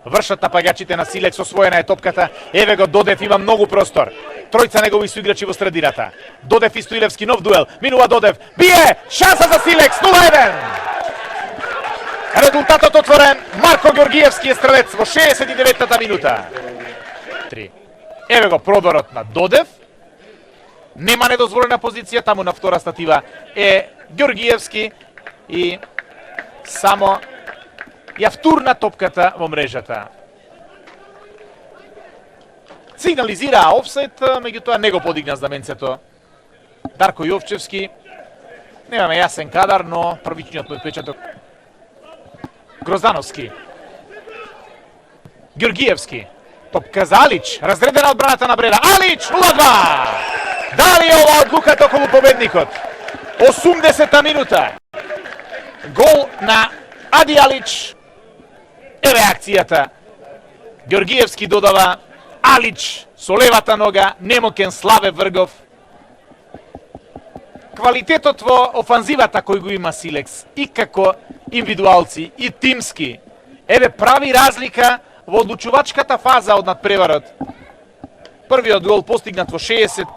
Вршат напаѓачите на Силекс, освоена е топката. Еве го Додев, има многу простор. Тројца негови суиграчи во средината. Додев и Стоилевски, нов дуел. Минува Додев. Бие! Шанса за Силекс, 0-1. Резултатот отворен. Марко Ѓоргиевски е стрелец во 69-та минута. 3. Еве го продорот на Додев. Нема недозволена позиција, таму на втора статива е Ѓоргиевски и само ја втурна топката во мрежата. Сигнализираа офсайд, меѓутоа не го подигна знаменцето Дарко Јовчевски. Немаме јасен кадар, но првичниот му печаток. Гроздановски. Ѓоргиевски. Топка за Алич, разредена одбраната на Бреда. Алич, 0-2! Дали е ова одлуката околу победникот? 80-та минута. Гол на Ади Алич. Е реакцијата. Ѓоргиевски додава, Алич со левата нога, немокен Славе Вргов. Квалитетот во офанзивата кој го има Силекс, и како индивидуалци, и тимски, еве прави разлика во одлучувачката фаза од надпреварот. Првиот гол постигнат во 60